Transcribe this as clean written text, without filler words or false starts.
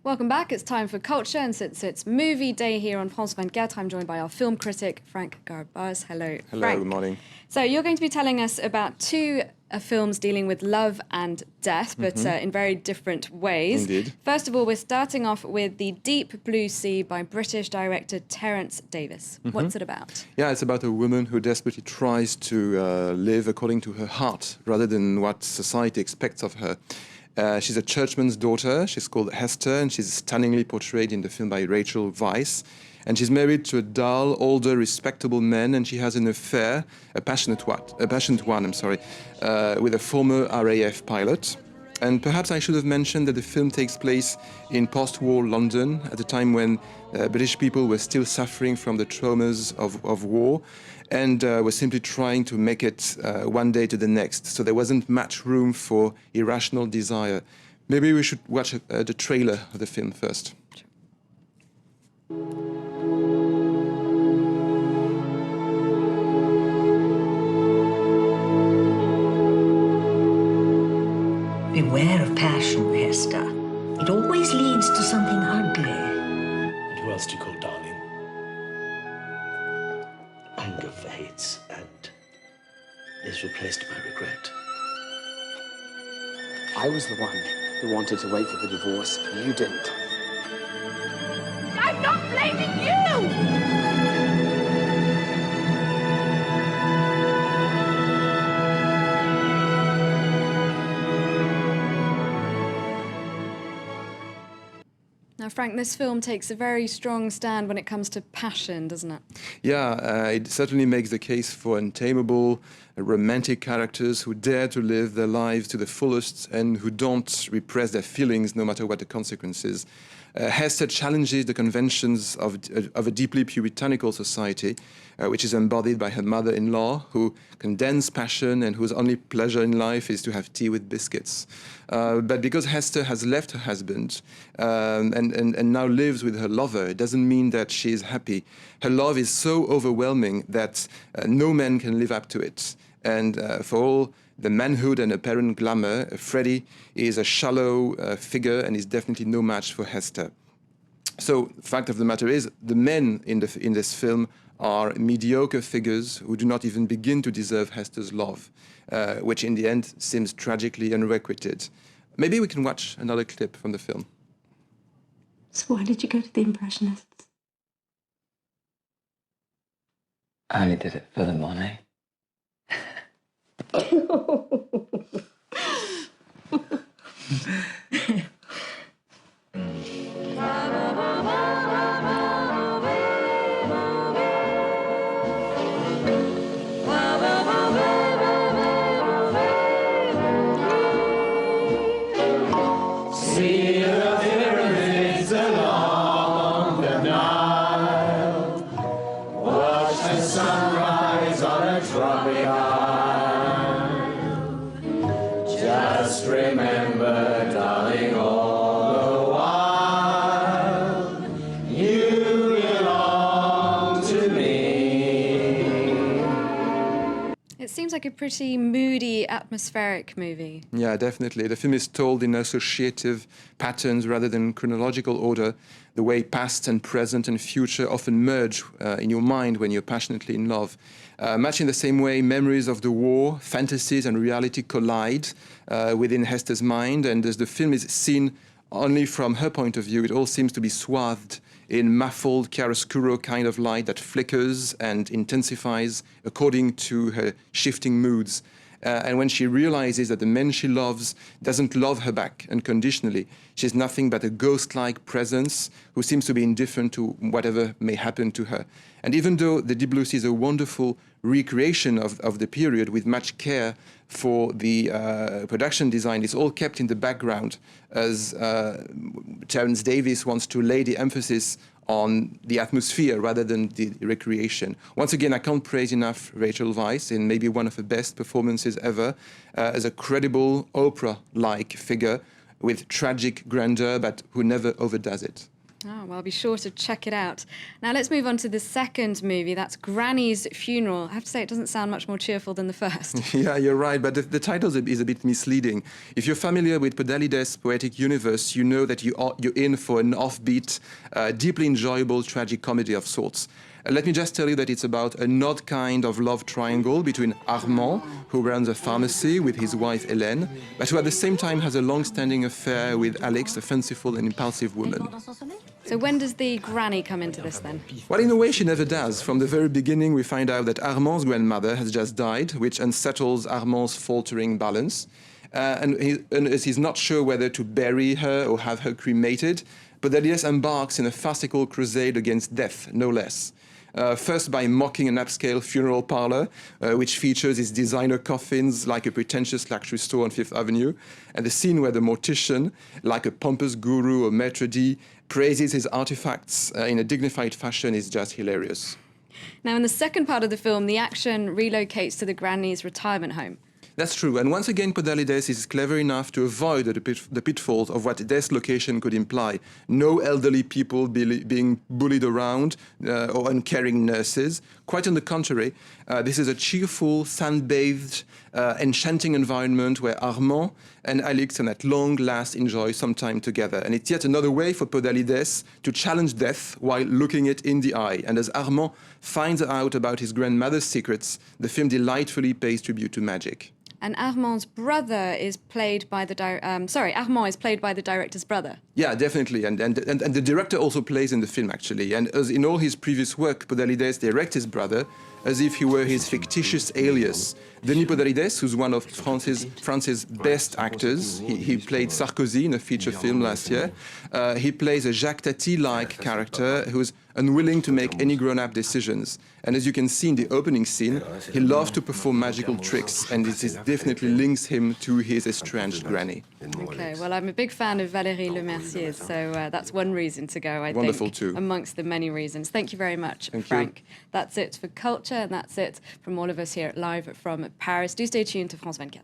Welcome back. It's time for Culture, and since it's movie day here on France 24, I'm joined by our film critic, Frank Garbaz. Hello, Hello, Frank. good morning. So you're going to be telling us about two films dealing with love and death, but in very different ways. Indeed. First of all, we're starting off with The Deep Blue Sea by British director Terence Davis. What's it about? Yeah, it's about a woman who desperately tries to live according to her heart rather than what society expects of her. She's a churchman's daughter. She's called Hester, and she's stunningly portrayed in the film by Rachel Weisz. And she's married to a dull, older, respectable man, and she has an affair, a passionate one, with a former RAF pilot. And perhaps I should have mentioned that the film takes place in post-war London at a time when British people were still suffering from the traumas of war and were simply trying to make it one day to the next. So there wasn't much room for irrational desire. Maybe we should watch the trailer of the film first. Beware of passion, Hester. It always leads to something ugly. And who else do you call darling? Anger fades and is replaced by regret. I was the one who wanted to wait for the divorce. You didn't. I'm not blaming you! Now, Frank, this film takes a very strong stand when it comes to passion, doesn't it? Yeah, it certainly makes the case for untamable, romantic characters who dare to live their lives to the fullest and who don't repress their feelings no matter what the consequences. Hester challenges the conventions of a deeply puritanical society, which is embodied by her mother-in-law, who condemns passion and whose only pleasure in life is to have tea with biscuits. But because Hester has left her husband and now lives with her lover, it doesn't mean that she is happy. Her love is so overwhelming that no man can live up to it. And for all the manhood and apparent glamour, Freddie is a shallow figure and is definitely no match for Hester. So the fact of the matter is, the men in this film are mediocre figures who do not even begin to deserve Hester's love, which in the end seems tragically unrequited. Maybe we can watch another clip from the film. So why did you go to the Impressionists? I only did it for the money. See the pyramids along the Nile. Watch the sunrise on a tropic isle. Just remember, darling, all the while, you belong to me. It seems like a pretty moody, atmospheric movie. Yeah, definitely. The film is told in associative patterns rather than chronological order, the way past and present and future often merge in your mind when you're passionately in love. Much in the same way, memories of the war, fantasies and reality collide within Hester's mind, and as the film is seen only from her point of view, it all seems to be swathed in muffled chiaroscuro kind of light that flickers and intensifies according to her shifting moods. And when she realizes that the man she loves doesn't love her back unconditionally, she's nothing but a ghost-like presence who seems to be indifferent to whatever may happen to her. And even though The Deep Blue Sea is a wonderful recreation of the period with much care for the production design, it's all kept in the background as Terence Davis wants to lay the emphasis on the atmosphere rather than the recreation. Once again, I can't praise enough Rachel Weisz in maybe one of her best performances ever as a credible opera-like figure with tragic grandeur, but who never overdoes it. Oh, well, I'll be sure to check it out. Now, let's move on to the second movie. That's Granny's Funeral. I have to say, it doesn't sound much more cheerful than the first. Yeah, you're right, but the title is a bit misleading. If you're familiar with Podalides' poetic universe, you know that you're in for an offbeat, deeply enjoyable tragic comedy of sorts. Let me just tell you that it's about an odd kind of love triangle between Armand, who runs a pharmacy with his wife Hélène, but who at the same time has a long-standing affair with Alex, a fanciful and impulsive woman. So when does the granny come into this then? Well, in a way, she never does. From the very beginning, we find out that Armand's grandmother has just died, which unsettles Armand's faltering balance. And as he's not sure whether to bury her or have her cremated, Podalides embarks in a farcical crusade against death, no less. First by mocking an upscale funeral parlor, which features its designer coffins like a pretentious luxury store on Fifth Avenue, and the scene where the mortician, like a pompous guru or maître d', praises his artifacts in a dignified fashion is just hilarious. Now, in the second part of the film, the action relocates to the granny's retirement home. That's true, and once again Podalides is clever enough to avoid the pitfalls of what death location could imply. No elderly people being bullied around or uncaring nurses. Quite on the contrary, this is a cheerful, sun-bathed, enchanting environment where Armand and Alex can at long last enjoy some time together. And it's yet another way for Podalides to challenge death while looking it in the eye. And as Armand finds out about his grandmother's secrets, the film delightfully pays tribute to magic. And Armand's brother is played by the Armand is played by the director's brother. Yeah, definitely, and the director also plays in the film actually. And as in all his previous work, Podalides directs his brother as if he were his fictitious alias. Denis Podalides, who's one of France's best actors, he played Sarkozy in a feature film last year. He plays a Jacques Tati-like character who's unwilling to make any grown-up decisions. And as you can see in the opening scene, he loves to perform magical tricks, and this definitely links him to his estranged granny. Okay, well, I'm a big fan of Valérie Lemercier, so that's one reason to go, I Wonderful think, too. amongst the many reasons. Thank you very much, Thank Frank. you. That's it for Culture, and that's it from all of us here live from Paris. Do stay tuned to France 24.